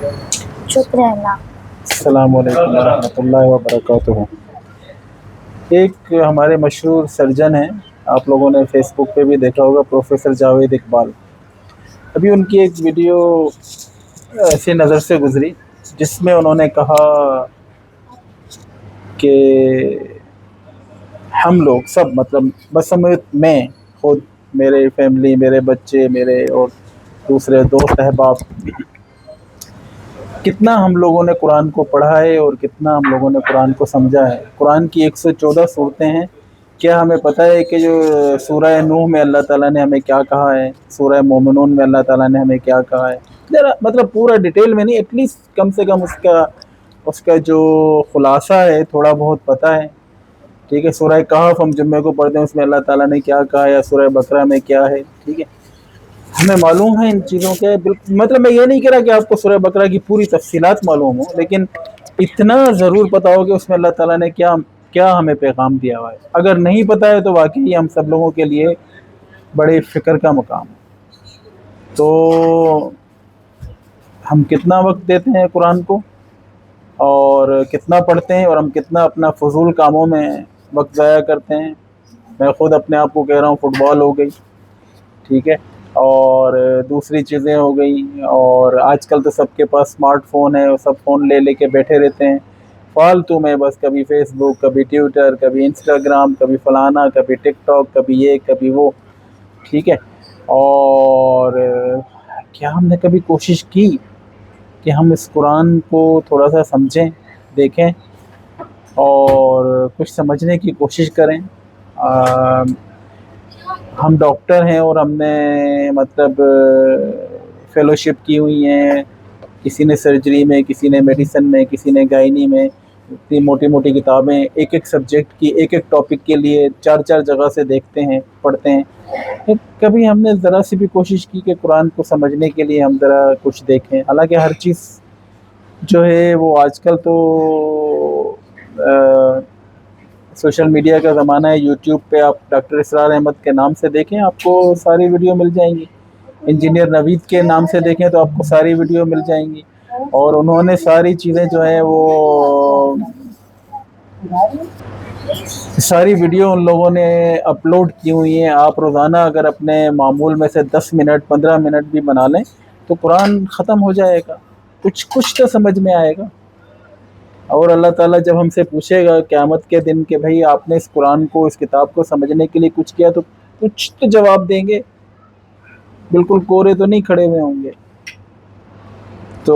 चुप रहना। अस्सलाम वालेकुम रहमतुल्लाहि व बरकातुहू। एक हमारे मशहूर सर्जन हैं, आप लोगों ने फेसबुक पे भी देखा होगा, प्रोफेसर जावेद इकबाल। अभी उनकी एक वीडियो ऐसी नज़र से गुजरी जिसमें उन्होंने कहा कि हम लोग सब, मतलब बस मैं खुद, मेरे फैमिली, मेरे बच्चे, मेरे और दूसरे दोस्त अहबाब, कितना हम लोगों ने कुरान को पढ़ा है और कितना हम लोगों ने कुरान को समझा है। कुरान की 114 सूरतें हैं। क्या हमें पता है कि जो सूरह नूह में अल्लाह ताला ने हमें क्या कहा है, सूरह मोमिनून में अल्लाह ताला ने हमें क्या कहा है? जरा मतलब पूरा डिटेल में नहीं, एटलीस्ट कम से कम उसका उसका जो खुलासा है थोड़ा बहुत पता है। ठीक है, सूरह कहफ हम जुम्मे को पढ़ते हैं, उसमें अल्लाह ताला ने क्या कहा है, या सूरह बकरा में क्या है। ठीक है, हमें मालूम है इन चीज़ों के। बिल्कुल, मतलब मैं ये नहीं कह रहा कि आपको सूरह बकरा की पूरी तफसीलात मालूम हो, लेकिन इतना ज़रूर पता हो कि उसमें अल्लाह ताला ने क्या क्या हमें पैगाम दिया हुआ है। अगर नहीं पता है तो वाकई हम सब लोगों के लिए बड़े फ़िक्र का मकाम है। तो हम कितना वक्त देते हैं कुरान को, और कितना पढ़ते हैं, और हम कितना अपना फजूल कामों में वक्त ज़ाया करते हैं। मैं ख़ुद अपने आप को कह रहा हूँ, फ़ुटबॉल हो गई, ठीक है, और दूसरी चीज़ें हो गई, और आजकल तो सबके पास स्मार्टफ़ोन है और सब फ़ोन ले लेके बैठे रहते हैं फालतू में, बस कभी फेसबुक, कभी ट्विटर, कभी इंस्टाग्राम, कभी फ़लाना, कभी टिकटॉक, कभी ये कभी वो। ठीक है, और क्या हमने कभी कोशिश की कि हम इस कुरान को थोड़ा सा समझें, देखें और कुछ समझने की कोशिश करें? हम डॉक्टर हैं और हमने मतलब फेलोशिप की हुई हैं, किसी ने सर्जरी में, किसी ने मेडिसिन में, किसी ने गायनी में। इतनी मोटी मोटी किताबें, एक एक सब्जेक्ट की, एक एक टॉपिक के लिए चार चार जगह से देखते हैं, पढ़ते हैं। फिर कभी हमने ज़रा सी भी कोशिश की कि कुरान को समझने के लिए हम ज़रा कुछ देखें? हालांकि हर चीज़ जो है वो आजकल तो सोशल मीडिया का ज़माना है। यूट्यूब पे आप डॉक्टर इसरार अहमद के नाम से देखें, आपको सारी वीडियो मिल जाएंगी। इंजीनियर नवीद के नाम से देखें तो आपको सारी वीडियो मिल जाएंगी। और उन्होंने सारी चीज़ें जो हैं वो सारी वीडियो उन लोगों ने अपलोड की हुई हैं। आप रोज़ाना अगर अपने मामूल में से 10 मिनट 15 मिनट भी बना लें तो कुरान ख़त्म हो जाएगा, कुछ कुछ तो समझ में आएगा। और अल्लाह ताला जब हमसे पूछेगा क़यामत के दिन कि भाई आपने इस कुरान को, इस किताब को समझने के लिए कुछ किया, तो कुछ तो जवाब देंगे, बिल्कुल कोरे तो नहीं खड़े हुए होंगे। तो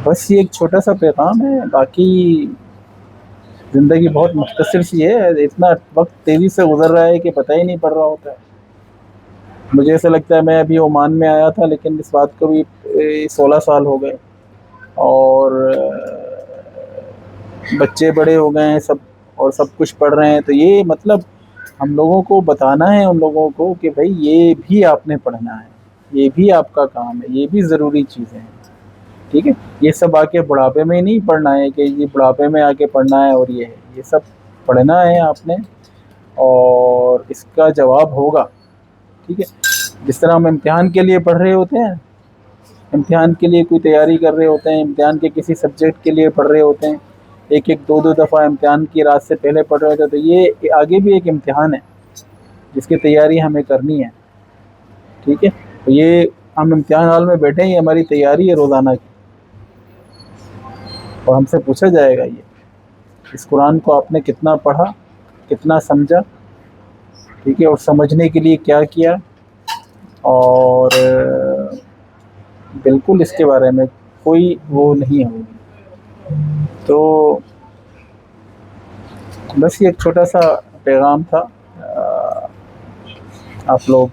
बस ये एक छोटा सा पैगाम है, बाकी ज़िंदगी बहुत मुख्तसर सी है। इतना वक्त तेज़ी से गुजर रहा है कि पता ही नहीं पड़ रहा होता है। मुझे ऐसा लगता है, मैं अभी ओमान में आया था, लेकिन इस बात को भी 16 साल हो गए, और बच्चे बड़े हो गए हैं सब, और सब कुछ पढ़ रहे हैं। तो ये मतलब हम लोगों को बताना है उन लोगों को कि भाई ये भी आपने पढ़ना है, ये भी आपका काम है, ये भी ज़रूरी चीज़ें हैं। ठीक है, ये सब आके बुढ़ापे में ही नहीं पढ़ना है कि ये बुढ़ापे में आके पढ़ना है और ये है, ये सब पढ़ना है आपने, और इसका जवाब होगा। ठीक है, जिस तरह हम इम्तिहान के लिए पढ़ रहे होते हैं, इम्तिहान के लिए कोई तैयारी कर रहे होते हैं, इम्तिहान के किसी सब्जेक्ट के लिए पढ़ रहे होते हैं, एक एक दो दो दफ़ा इम्तिहान की रात से पहले पढ़ रहे होते हैं, तो ये आगे भी एक इम्तिहान है जिसकी तैयारी हमें करनी है। ठीक है, तो ये हम इम्तिहान हॉल में बैठे हैं, ये हमारी तैयारी है रोज़ाना की, और हमसे पूछा जाएगा ये इस कुरान को आपने कितना पढ़ा, कितना समझा। ठीक है, और समझने के लिए क्या किया, और बिल्कुल इसके बारे में कोई वो नहीं होगी। तो बस ये एक छोटा सा पैगाम था। आप लोग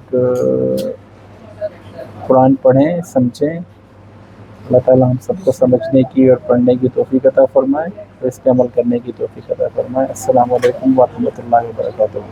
कुरान पढ़ें, समझें। अल्लाह ताला हम सबको समझने की और पढ़ने की तौफीक अता फ़रमाए, और इस पे अमल करने की तौफीक अता फ़रमाए। अस्सलामु अलैकुम व रहमतुल्लाहि व बरकातुहू।